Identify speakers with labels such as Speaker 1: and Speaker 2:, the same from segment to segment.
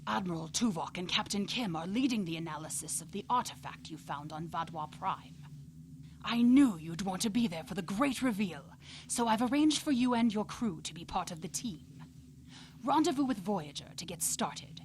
Speaker 1: Admiral Tuvok and Captain Kim are leading the analysis of the artifact you found on Vadwa Prime. I knew you'd want to be there for the great reveal, so I've arranged for you and your crew to be part of the team. Rendezvous with Voyager to get started.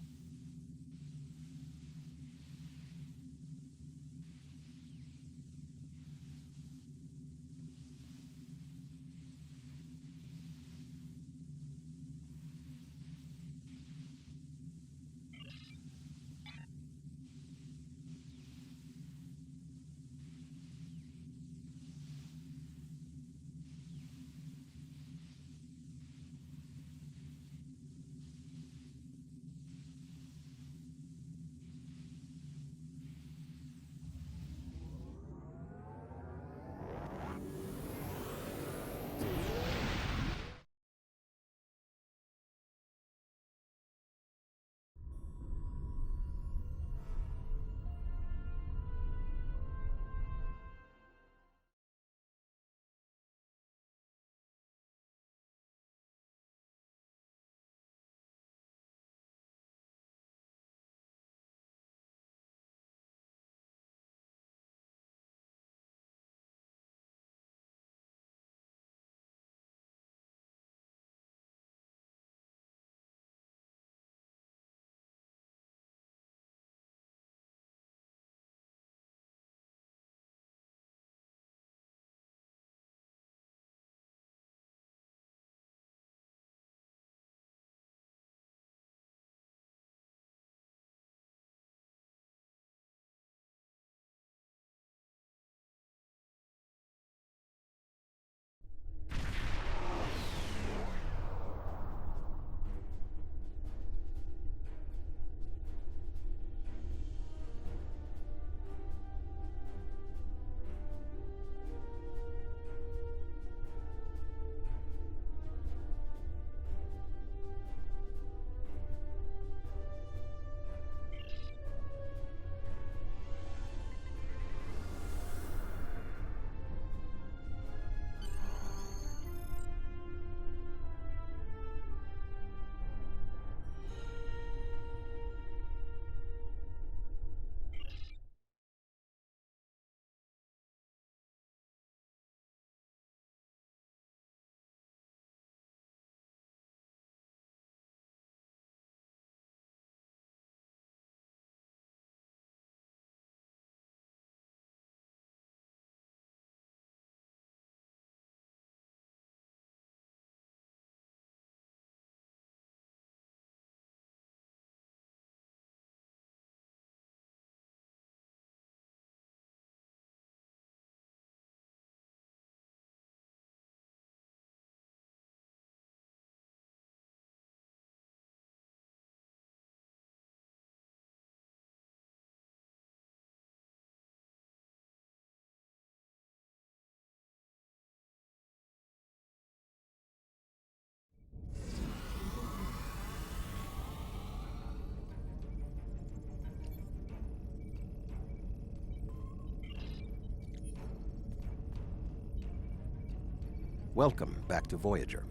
Speaker 2: Welcome back to Voyager.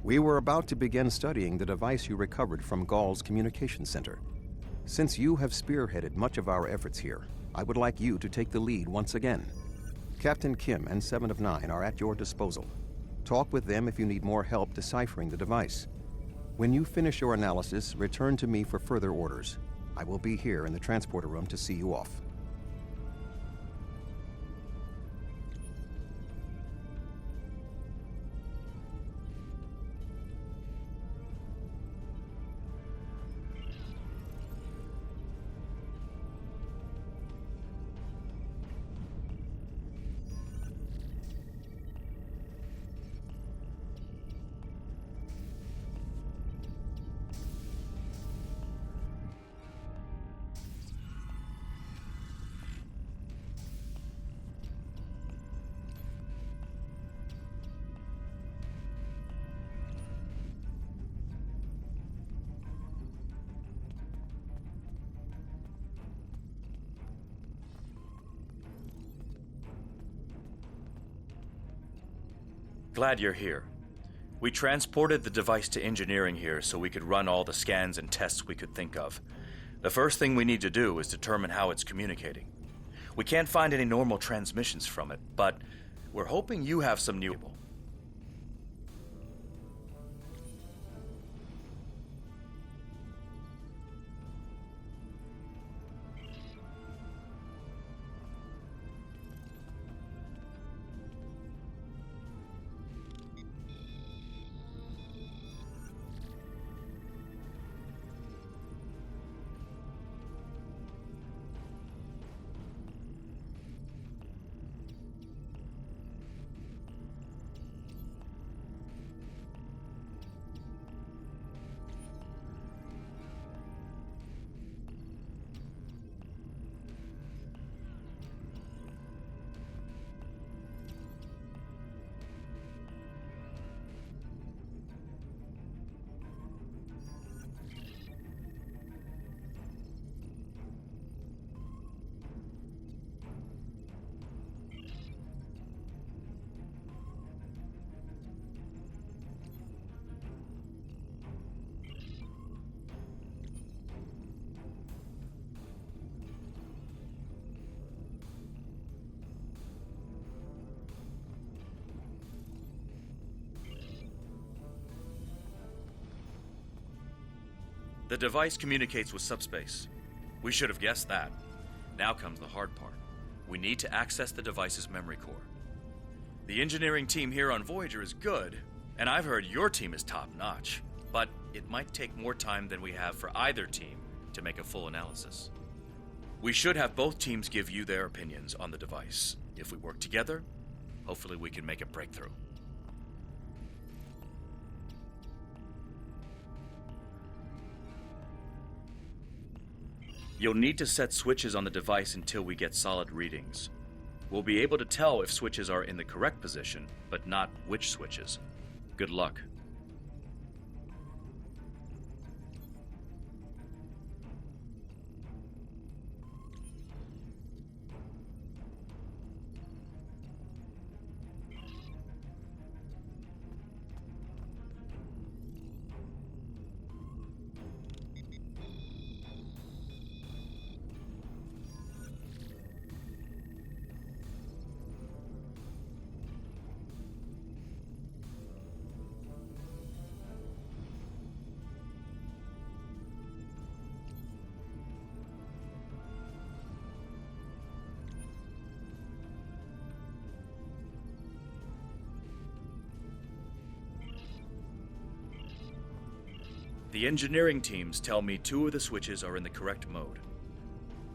Speaker 2: We were about to begin studying the device you recovered from Ghal's communication center. Since you have spearheaded much of our efforts here, I would like you to take the lead once again. Captain Kim and 7 of 9 are at your disposal. Talk with them if you need more help deciphering the device. When you finish your analysis, return to me for further orders. I will be here in the transporter room to see you off.
Speaker 3: Glad you're here. We transported the device to engineering here so we could run all the scans and tests we could think of. The first thing we need to do is determine how it's communicating. We can't find any normal transmissions from it, but we're hoping you have some new... The device communicates with subspace. We should have guessed that. Now comes the hard part. We need to access the device's memory core. The engineering team here on Voyager is good, and I've heard your team is top-notch, but it might take more time than we have for either team to make a full analysis. We should have both teams give you their opinions on the device. If we work together, hopefully we can make a breakthrough. You'll need to set switches on the device until we get solid readings. We'll be able to tell if switches are in the correct position, but not which switches. Good luck. The engineering teams tell me 2 of the switches are in the correct mode.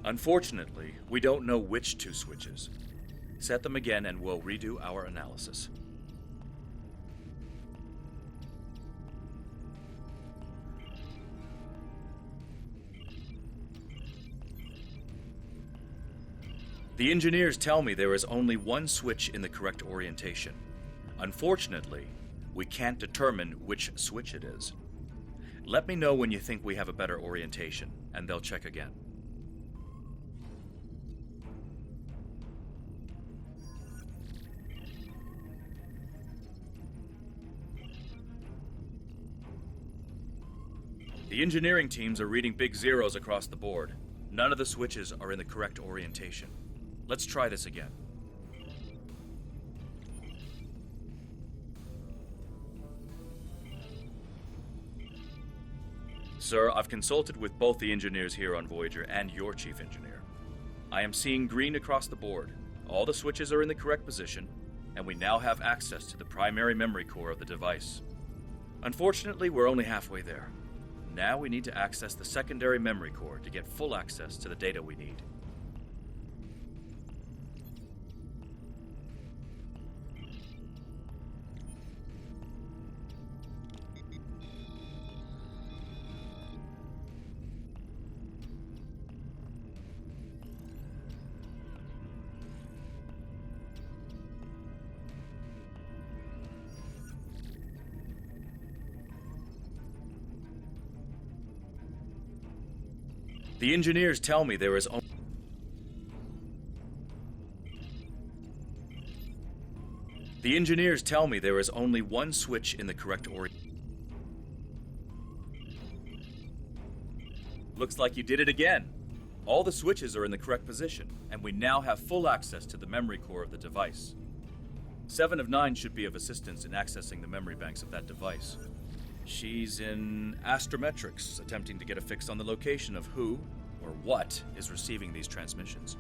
Speaker 3: Unfortunately, we don't know which 2 switches. Set them again and we'll redo our analysis. The engineers tell me there is only 1 switch in the correct orientation. Unfortunately, we can't determine which switch it is. Let me know when you think we have a better orientation, and they'll check again. The engineering teams are reading big zeros across the board. None of the switches are in the correct orientation. Let's try this again. Sir, I've consulted with both the engineers here on Voyager and your chief engineer. I am seeing green across the board. All the switches are in the correct position, and we now have access to the primary memory core of the device. Unfortunately, we're only halfway there. Now we need to access the secondary memory core to get full access to the data we need. The engineers tell me there is The engineers tell me there is only one switch in the correct Looks like you did it again. All the switches are in the correct position, and we now have full access to the memory core of the device. 7 of 9 should be of assistance in accessing the memory banks of that device. She's in astrometrics, attempting to get a fix on the location of who, or what, is receiving these transmissions.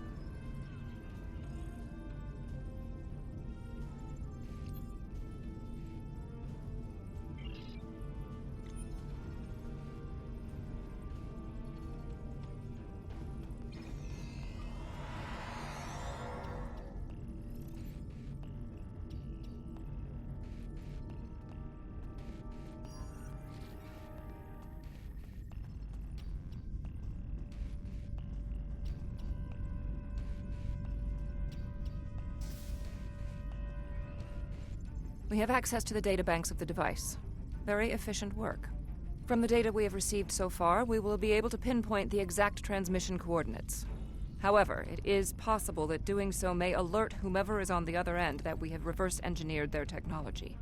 Speaker 4: We have access to the databanks of the device. Very efficient work. From the data we have received so far, we will be able to pinpoint the exact transmission coordinates. However, it is possible that doing so may alert whomever is on the other end that we have reverse-engineered their technology.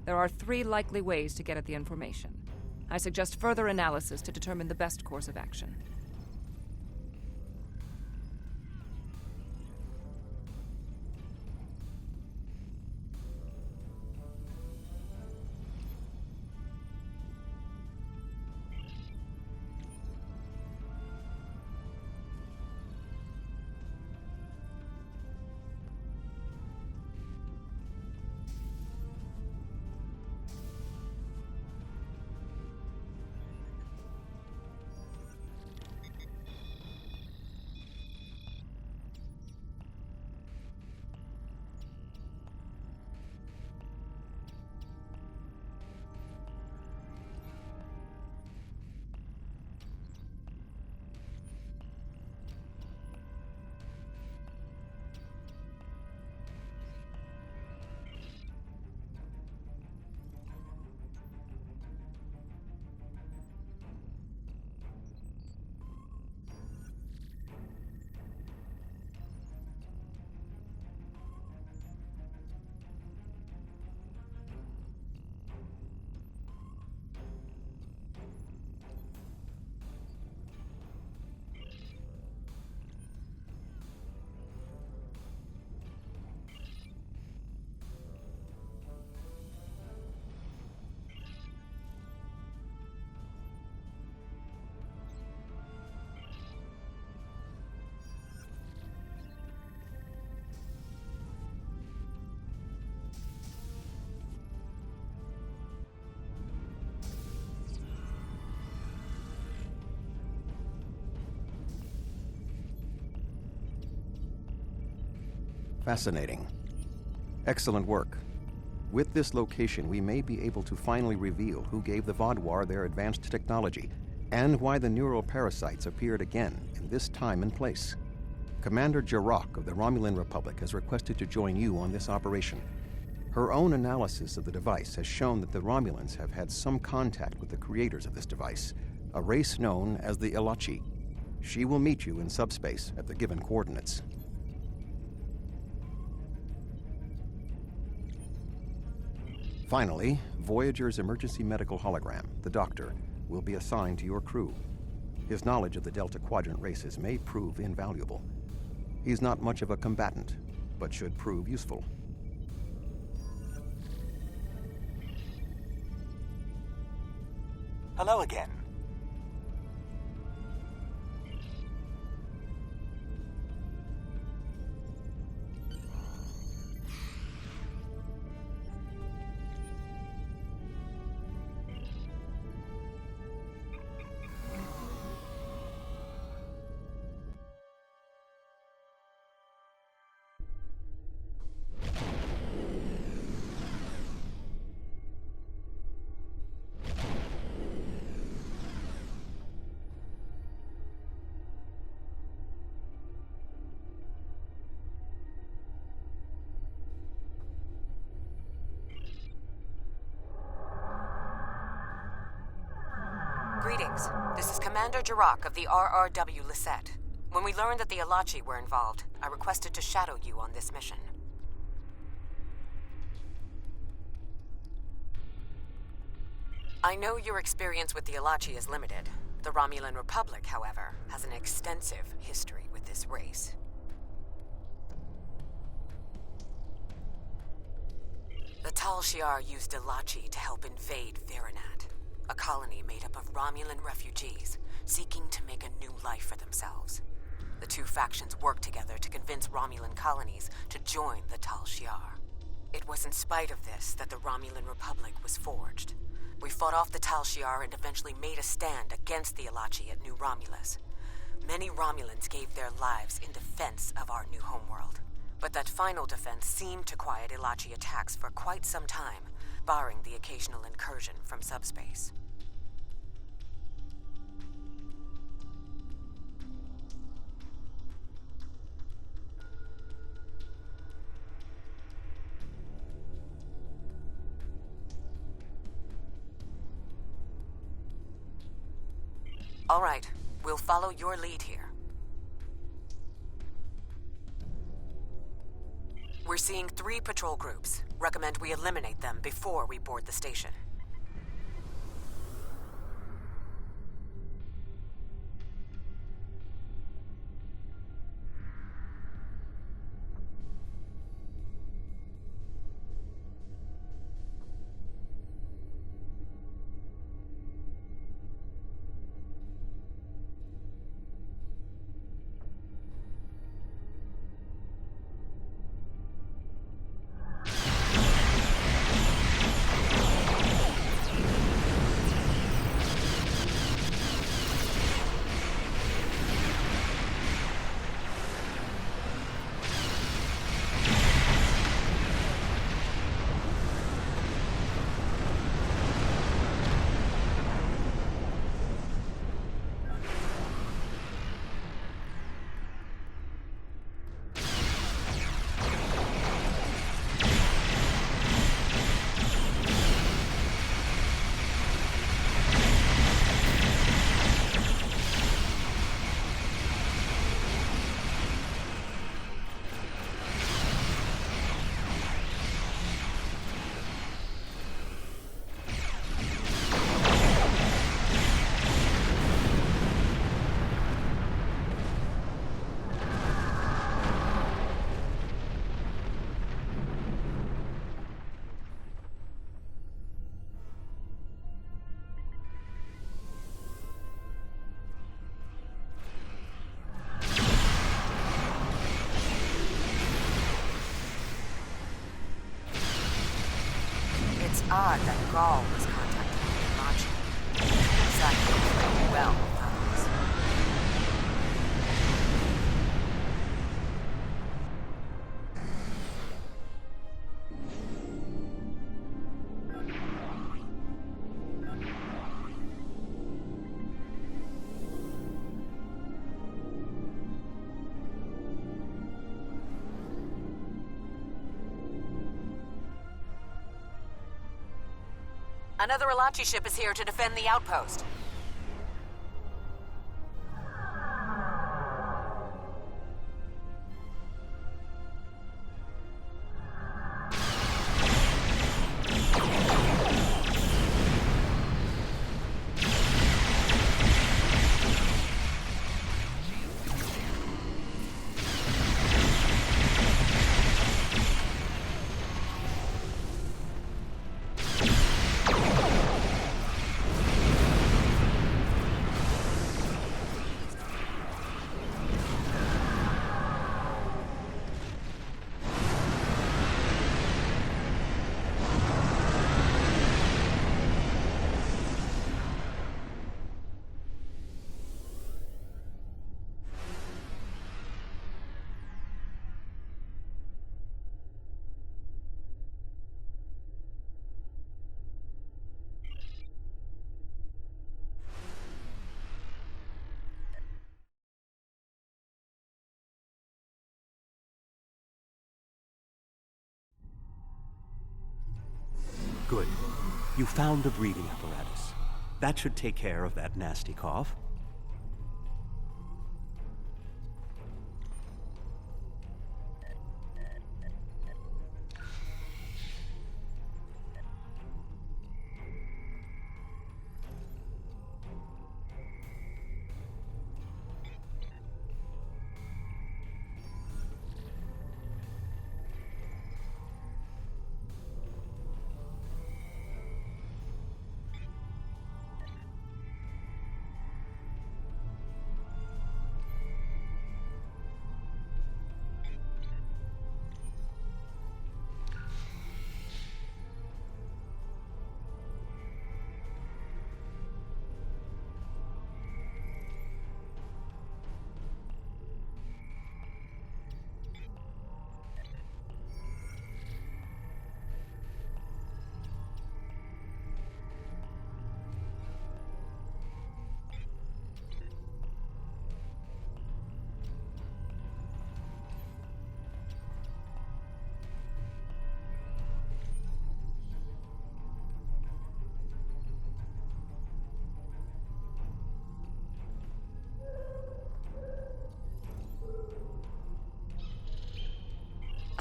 Speaker 4: There are 3 likely ways to get at the information. I suggest further analysis to determine the best course of action.
Speaker 2: Fascinating. Excellent work. With this location, we may be able to finally reveal who gave the Vaadwaur their advanced technology, and why the neural parasites appeared again in this time and place. Commander Jirok of the Romulan Republic has requested to join you on this operation. Her own analysis of the device has shown that the Romulans have had some contact with the creators of this device, a race known as the Ilachi. She will meet you in subspace at the given coordinates. Finally, Voyager's emergency medical hologram, the Doctor, will be assigned to your crew. His knowledge of the Delta Quadrant races may prove invaluable. He's not much of a combatant, but should prove useful.
Speaker 5: Hello again.
Speaker 6: Greetings. This is Commander Jirok of the RRW Lisette. When we learned that the Ilachi were involved, I requested to shadow you on this mission. I know your experience with the Alachi is limited. The Romulan Republic, however, has an extensive history with this race. The Tal Shiar used Alachi to help invade Veronat, a colony made up of Romulan refugees seeking to make a new life for themselves. The two factions worked together to convince Romulan colonies to join the Tal Shiar. It was in spite of this that the Romulan Republic was forged. We fought off the Tal Shiar and eventually made a stand against the Alachi at New Romulus. Many Romulans gave their lives in defense of our new homeworld. But that final defense seemed to quiet Alachi attacks for quite some time, barring the occasional incursion from subspace. All right, we'll follow your lead here. We're seeing 3 patrol groups. Recommend we eliminate them before we board the station. It's odd that Gaul was contacting the Alachi. Exactly played well with others. Another Alachi ship is here to defend the outpost.
Speaker 5: Good. You found a breathing apparatus. That should take care of that nasty cough.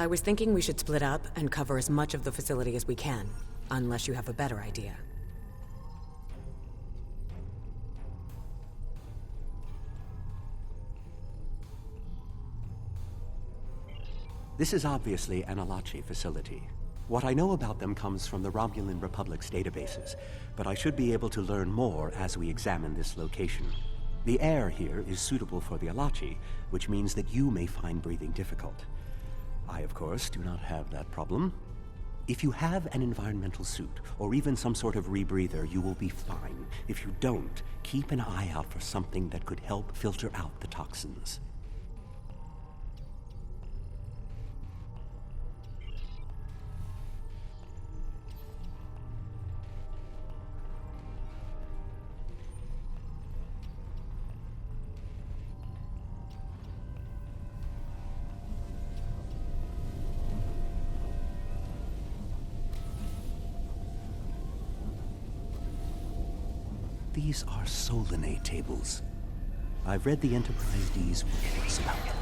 Speaker 6: I was thinking we should split up and cover as much of the facility as we can, unless you have a better idea.
Speaker 5: This is obviously an Alachi facility. What I know about them comes from the Romulan Republic's databases, but I should be able to learn more as we examine this location. The air here is suitable for the Alachi, which means that you may find breathing difficult. I, of course, do not have that problem. If you have an environmental suit, or even some sort of rebreather, you will be fine. If you don't, keep an eye out for something that could help filter out the toxins. These are Solanae tables. I've read the Enterprise D's reports about them.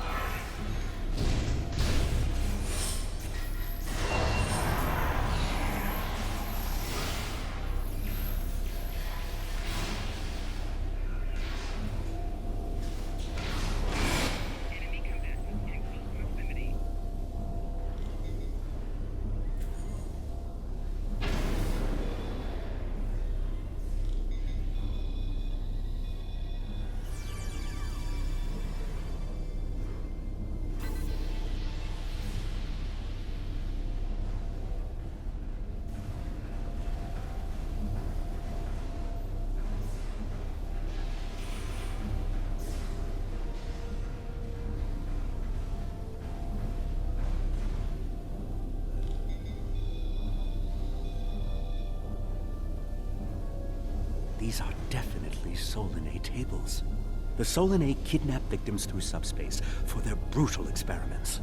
Speaker 5: These are definitely Solanae tables. The Solanae kidnap victims through subspace for their brutal experiments.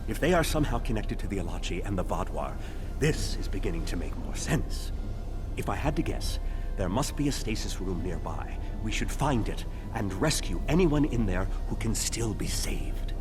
Speaker 5: If they are somehow connected to the Alachi and the Vaadwaur, this is beginning to make more sense. If I had to guess, there must be a stasis room nearby. We should find it and rescue anyone in there who can still be saved.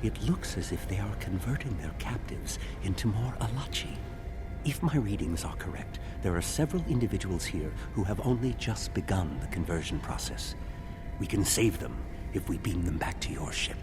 Speaker 5: It looks as if they are converting their captives into more Alachi. If my readings are correct, there are several individuals here who have only just begun the conversion process. We can save them if we beam them back to your ship.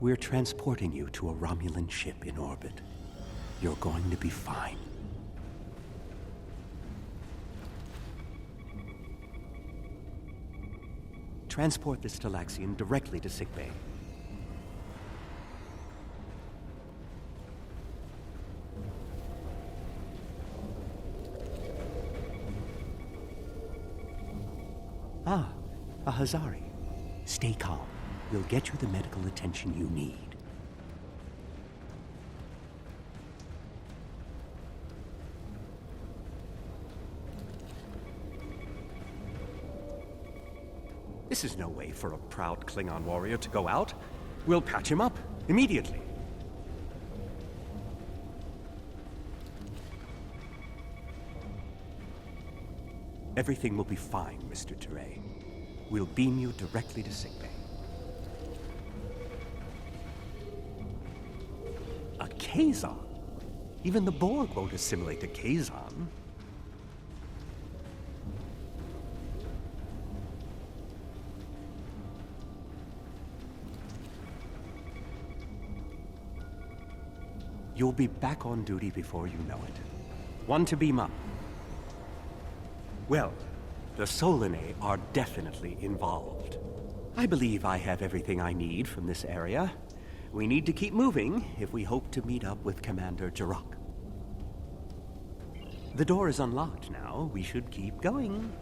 Speaker 5: We're transporting you to a Romulan ship in orbit. You're going to be fine. Transport this Talaxian directly to sickbay. Ah, a Hazari. Stay calm. We'll get you the medical attention you need. This is no way for a proud Klingon warrior to go out. We'll patch him up immediately. Everything will be fine, Mr. Teray. We'll beam you directly to sickbay. A Kazon? Even the Borg won't assimilate to Kazon. You'll be back on duty before you know it. One to beam up. Well, the Solanae are definitely involved. I believe I have everything I need from this area. We need to keep moving if we hope to meet up with Commander Jarok. The door is unlocked now. We should keep going.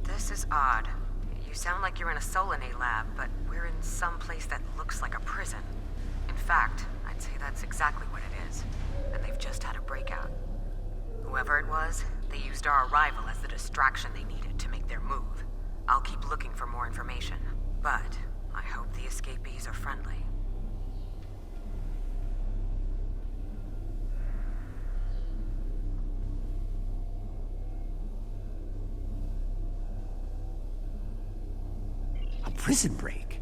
Speaker 6: This is odd. You sound like you're in a Solanae lab, but we're in some place that looks like a prison. In fact, I'd say that's exactly what it is. And they've just had a breakout. Whoever it was, they used our arrival as the distraction they needed to make their move. I'll keep looking for more information, but I hope the escapees are friendly.
Speaker 5: A prison break?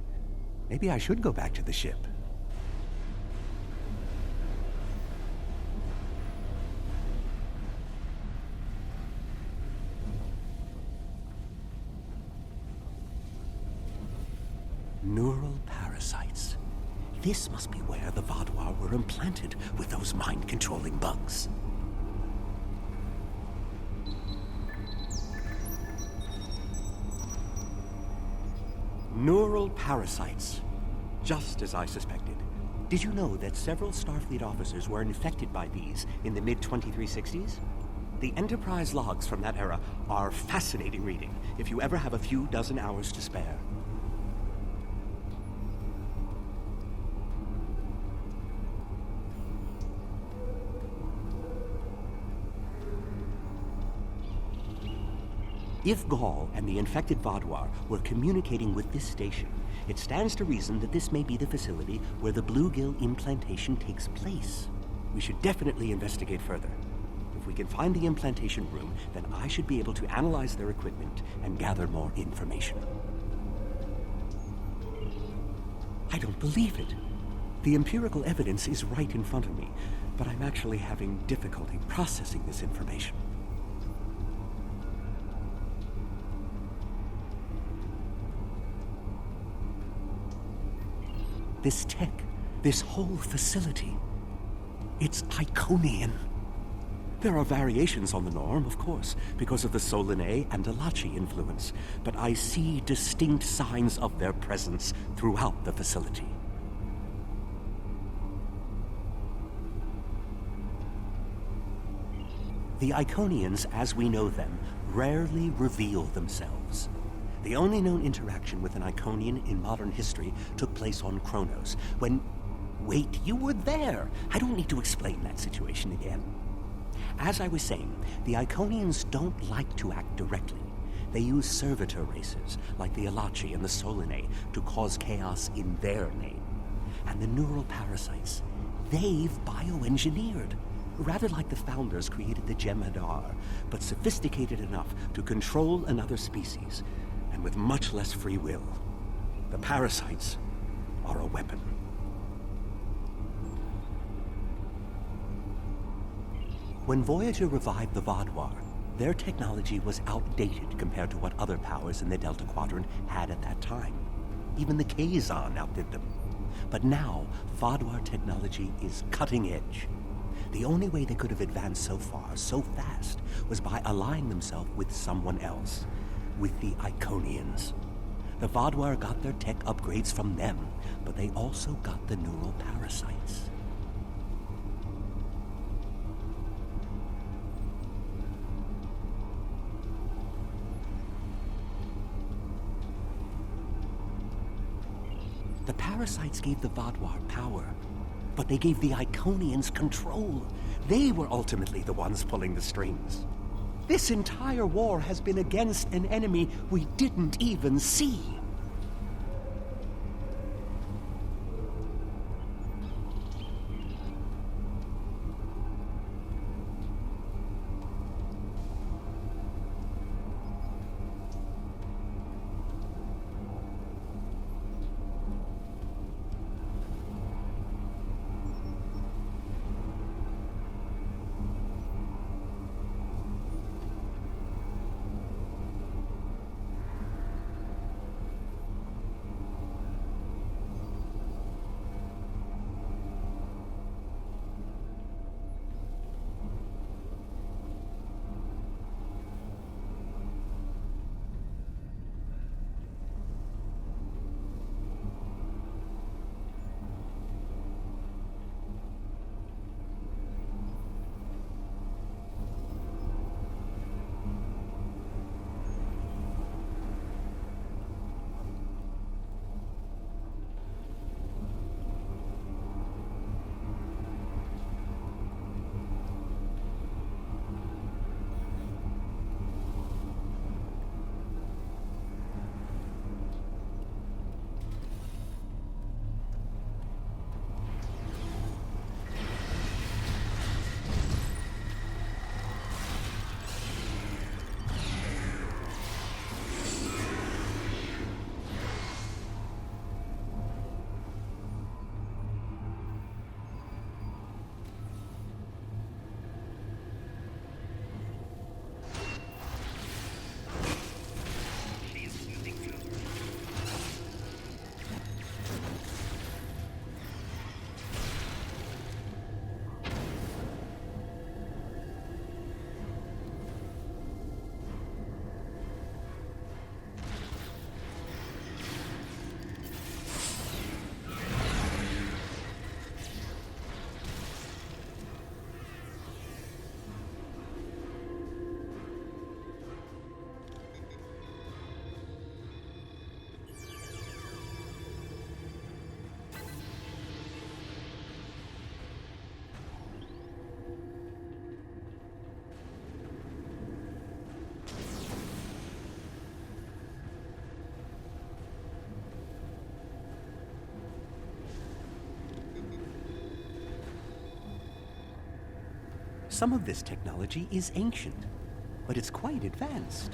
Speaker 5: Maybe I should go back to the ship. Neural parasites. This must be where the Vaadwaur were implanted with those mind-controlling bugs. Neural parasites. Just as I suspected. Did you know that several Starfleet officers were infected by these in the mid-2360s? The Enterprise logs from that era are fascinating reading, if you ever have a few dozen hours to spare. If Gaul and the infected Vaadwaur were communicating with this station, it stands to reason that this may be the facility where the bluegill implantation takes place. We should definitely investigate further. If we can find the implantation room, then I should be able to analyze their equipment and gather more information. I don't believe it. The empirical evidence is right in front of me, but I'm actually having difficulty processing this information. This tech, this whole facility, it's Iconian. There are variations on the norm, of course, because of the Solanae and Delachi influence, but I see distinct signs of their presence throughout the facility. The Iconians, as we know them, rarely reveal themselves. The only known interaction with an Iconian in modern history took place on Kronos, when... Wait, you were there! I don't need to explain that situation again. As I was saying, the Iconians don't like to act directly. They use servitor races, like the Elachi and the Solanae, to cause chaos in their name. And the neural parasites, they've bioengineered. Rather like the Founders created the Jem'Hadar, but sophisticated enough to control another species, and with much less free will. The parasites are a weapon. When Voyager revived the Vaadwaur, their technology was outdated compared to what other powers in the Delta Quadrant had at that time. Even the Kazon outdid them. But now, Vaadwaur technology is cutting edge. The only way they could have advanced so far, so fast, was by allying themselves with someone else. With the Iconians. The Vaadwaur got their tech upgrades from them, but they also got the neural parasites. The parasites gave the Vaadwaur power, but they gave the Iconians control. They were ultimately the ones pulling the strings. This entire war has been against an enemy we didn't even see. some of this technology is ancient, but it's quite advanced.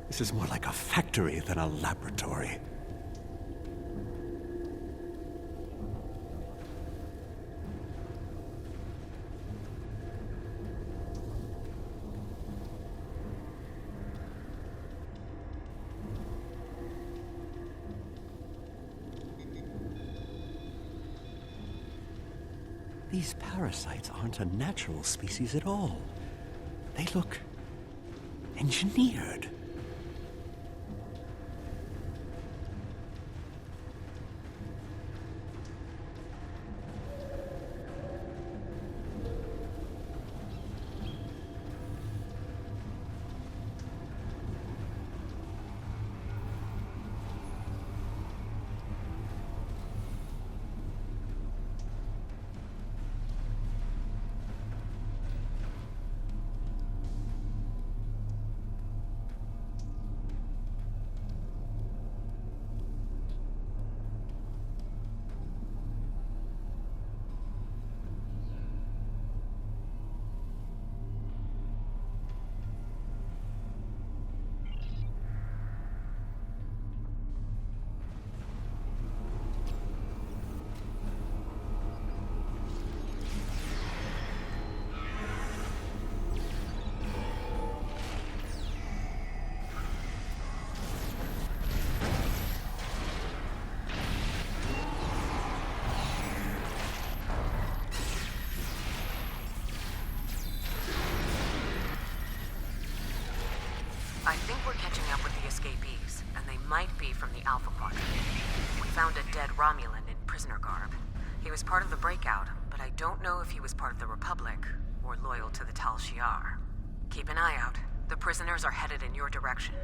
Speaker 5: This is more like a factory than a laboratory. These parasites aren't a natural species at all. They look engineered.
Speaker 6: I think we're catching up with the escapees, and they might be from the Alpha Quadrant. We found a dead Romulan in prisoner garb. He was part of the breakout, but I don't know if he was part of the Republic or loyal to the Tal Shiar. Keep an eye out. The prisoners are headed in your direction.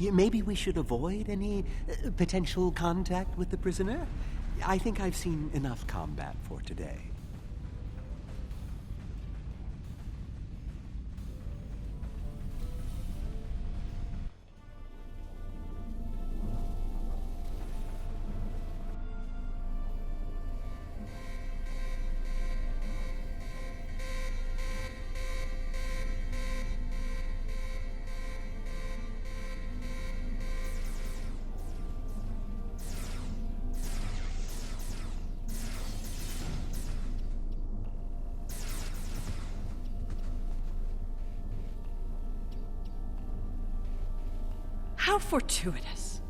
Speaker 5: Maybe we should avoid any potential contact with the prisoner? I think I've seen enough combat for today.
Speaker 7: How fortuitous.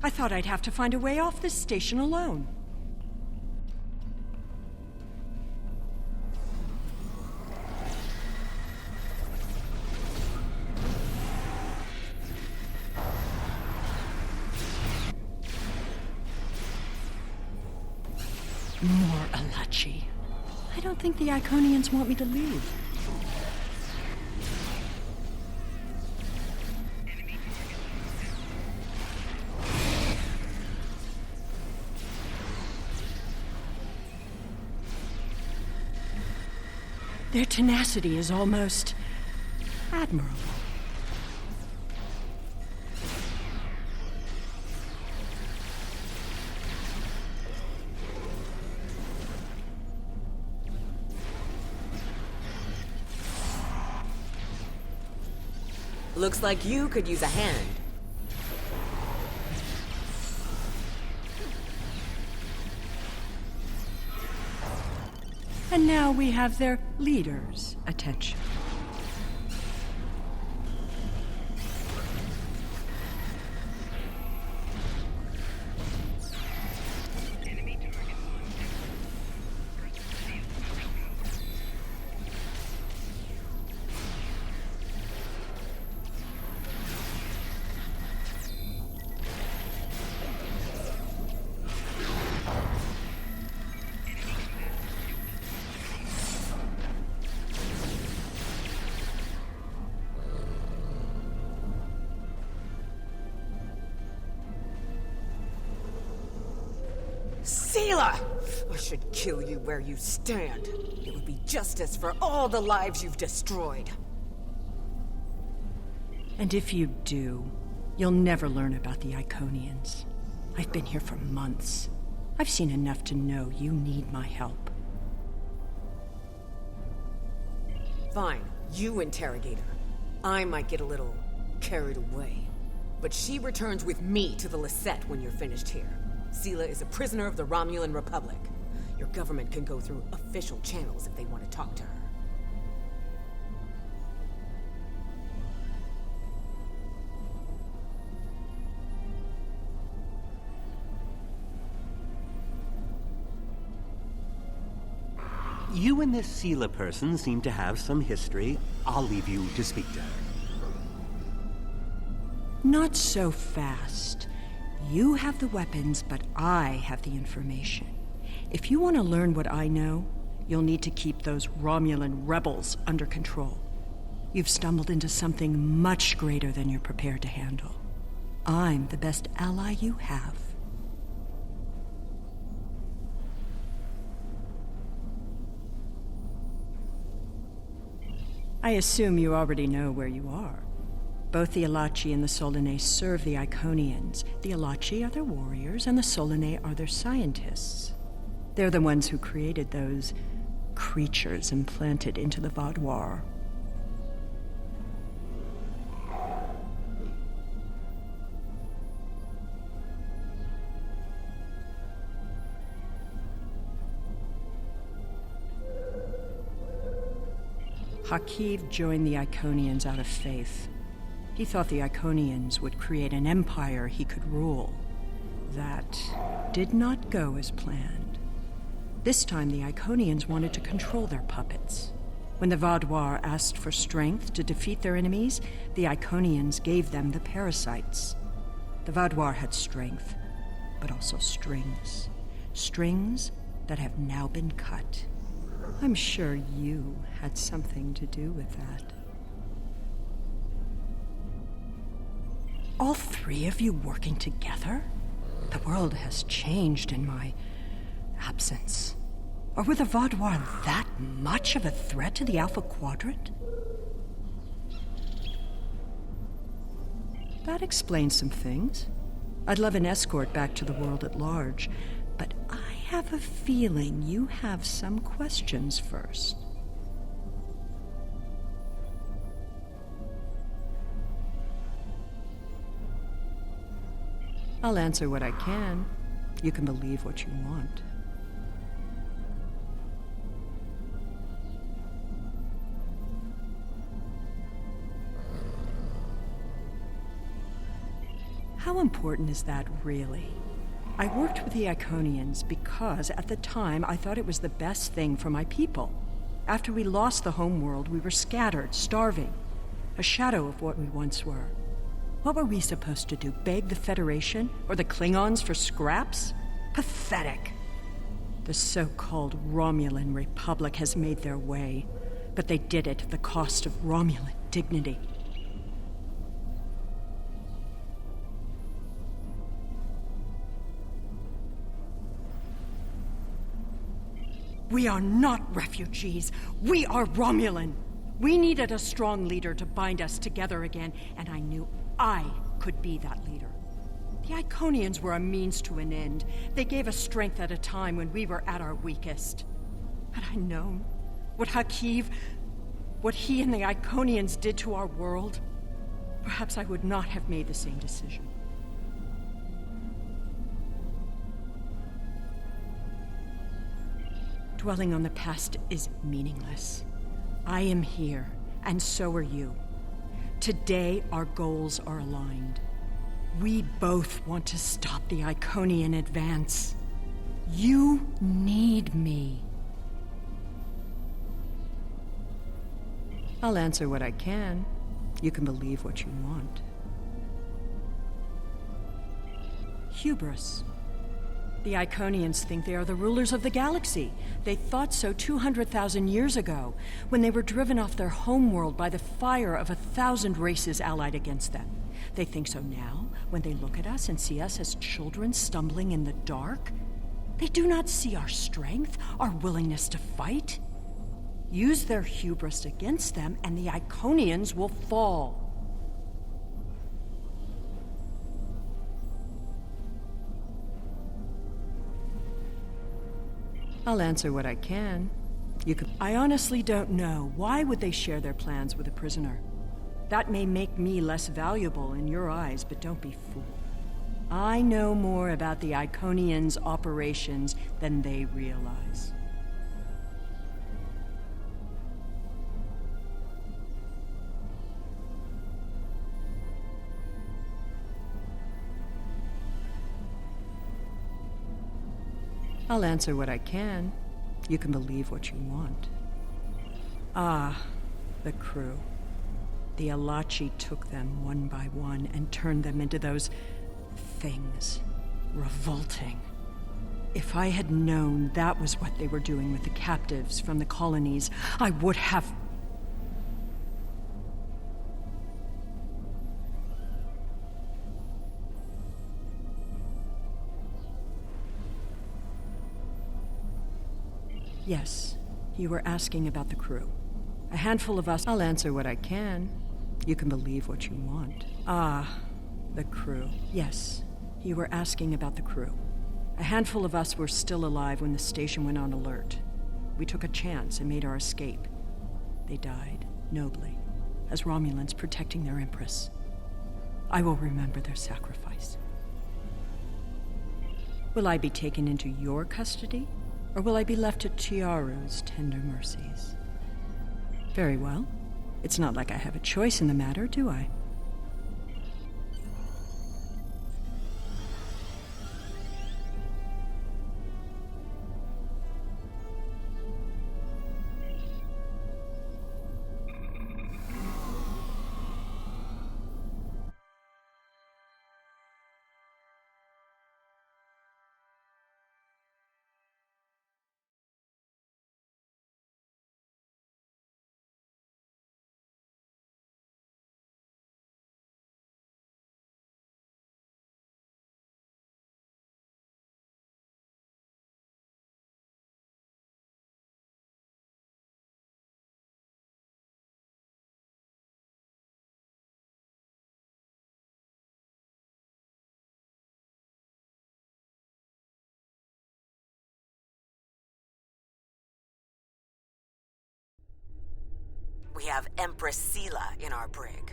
Speaker 7: I thought I'd have to find a way off this station alone. More Alachi. I don't think the Iconians want me to leave. Their tenacity is almost admirable.
Speaker 6: Looks like you could use a hand.
Speaker 7: And now we have their leader's attention.
Speaker 6: Seela! I should kill you where you stand. It would be justice for all the lives you've destroyed.
Speaker 7: And if you do, you'll never learn about the Iconians. I've been here for months. I've seen enough to know you need my help.
Speaker 6: Fine, you interrogate her. I might get a little carried away. But she returns with me to the Lisette when you're finished here. Seela is a prisoner of the Romulan Republic. Your government can go through official channels if they want to talk to her.
Speaker 5: You and this Seela person seem to have some history. I'll leave you to speak to her.
Speaker 7: Not so fast. You have the weapons, but I have the information. If you want to learn what I know, you'll need to keep those Romulan rebels under control. You've stumbled into something much greater than you're prepared to handle. I'm the best ally you have. I assume you already know where you are. Both the Alachi and the Solanae serve the Iconians. The Alachi are their warriors, and the Solanae are their scientists. They're the ones who created those creatures implanted into the Vaadwaur. Hakiv joined the Iconians out of faith. He thought the Iconians would create an empire he could rule. That did not go as planned. This time the Iconians wanted to control their puppets. When the Vaadwaur asked for strength to defeat their enemies, the Iconians gave them the parasites. The Vaadwaur had strength, but also strings. Strings that have now been cut. I'm sure you had something to do with that. All three of you working together? The world has changed in my absence. Or were the Vaadwaur that much of a threat to the Alpha Quadrant? That explains some things. I'd love an escort back to the world at large, but I have a feeling you have some questions first. I'll answer what I can. You can believe what you want. How important is that, really? I worked with the Iconians because, at the time, I thought it was the best thing for my people. After we lost the homeworld, we were scattered, starving. A shadow of what we once were. What were we supposed to do, beg the Federation or the Klingons for scraps? Pathetic. The so-called Romulan Republic has made their way, but they did it at the cost of Romulan dignity. We are not refugees. We are Romulan. We needed a strong leader to bind us together again, and I knew I could be that leader. The Iconians were a means to an end. They gave us strength at a time when we were at our weakest. Had I known what Hakiv, what he and the Iconians did to our world, perhaps I would not have made the same decision. Dwelling on the past is meaningless. I am here, and so are you. Today, our goals are aligned. We both want to stop the Iconian advance. You need me. I'll answer what I can. You can believe what you want. Hubris. The Iconians think they are the rulers of the galaxy. They thought so 200,000 years ago, when they were driven off their homeworld by the fire of 1,000 races allied against them. They think so now, when they look at us and see us as children stumbling in the dark. They do not see our strength, our willingness to fight. Use their hubris against them, and the Iconians will fall. I'll answer what I can. I honestly don't know. Why would they share their plans with a prisoner? That may make me less valuable in your eyes, but don't be fooled. I know more about the Iconians' operations than they realize. I'll answer what I can. You can believe what you want. Ah, the crew. The Alachi took them one by one and turned them into those things. Revolting. If I had known that was what they were doing with the captives from the colonies, I would have... Yes, you were asking about the crew. A handful of us... I'll answer what I can. You can believe what you want. Ah, the crew. Yes, you were asking about the crew. A handful of us were still alive when the station went on alert. We took a chance and made our escape. They died, nobly, as Romulans protecting their Empress. I will remember their sacrifice. Will I be taken into your custody? Or will I be left to Chiaru's tender mercies? Very well. It's not like I have a choice in the matter, do I?
Speaker 6: We have Empress Sela in our brig.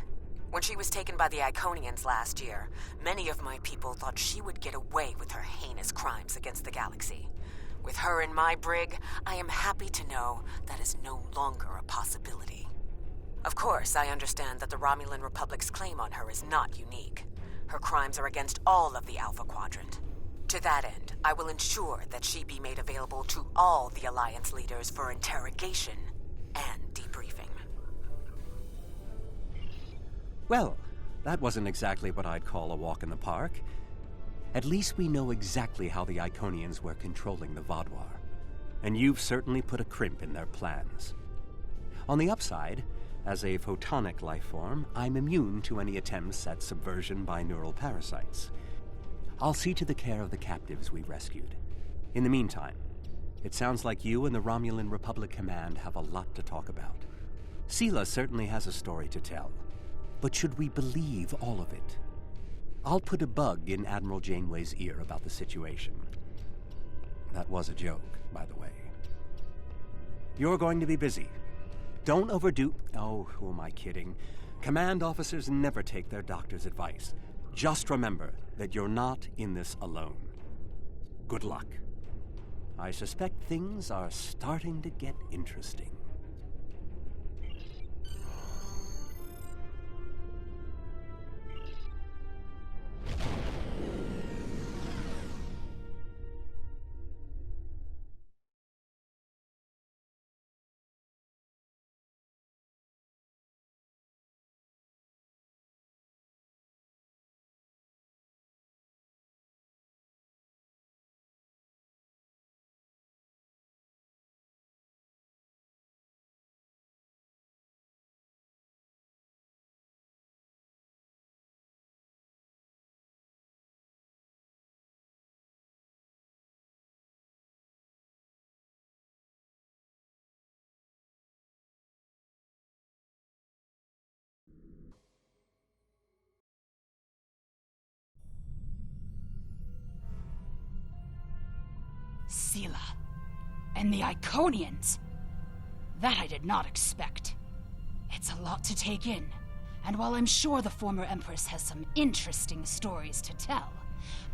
Speaker 6: When she was taken by the Iconians last year, many of my people thought she would get away with her heinous crimes against the galaxy. With her in my brig, I am happy to know that is no longer a possibility. Of course, I understand that the Romulan Republic's claim on her is not unique. Her crimes are against all of the Alpha Quadrant. To that end, I will ensure that she be made available to all the Alliance leaders for interrogation and debriefing.
Speaker 5: Well, that wasn't exactly what I'd call a walk in the park. At least we know exactly how the Iconians were controlling the Vaadwaur. And you've certainly put a crimp in their plans. On the upside, as a photonic life form, I'm immune to any attempts at subversion by neural parasites. I'll see to the care of the captives we rescued. In the meantime, it sounds like you and the Romulan Republic Command have a lot to talk about. Sela certainly has a story to tell. But should we believe all of it? I'll put a bug in Admiral Janeway's ear about the situation. That was a joke, by the way. You're going to be busy. Don't overdo... Oh, who am I kidding? Command officers never take their doctor's advice. Just remember that you're not in this alone. Good luck. I suspect things are starting to get interesting.
Speaker 1: Sela. And the Iconians. That I did not expect. It's a lot to take in. And while I'm sure the former Empress has some interesting stories to tell,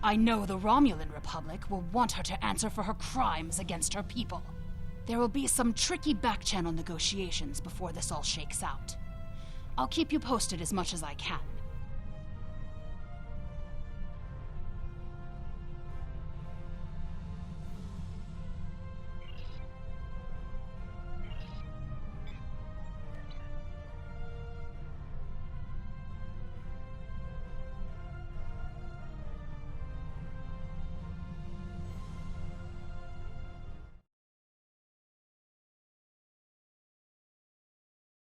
Speaker 1: I know the Romulan Republic will want her to answer for her crimes against her people. There will be some tricky back-channel negotiations before this all shakes out. I'll keep you posted as much as I can.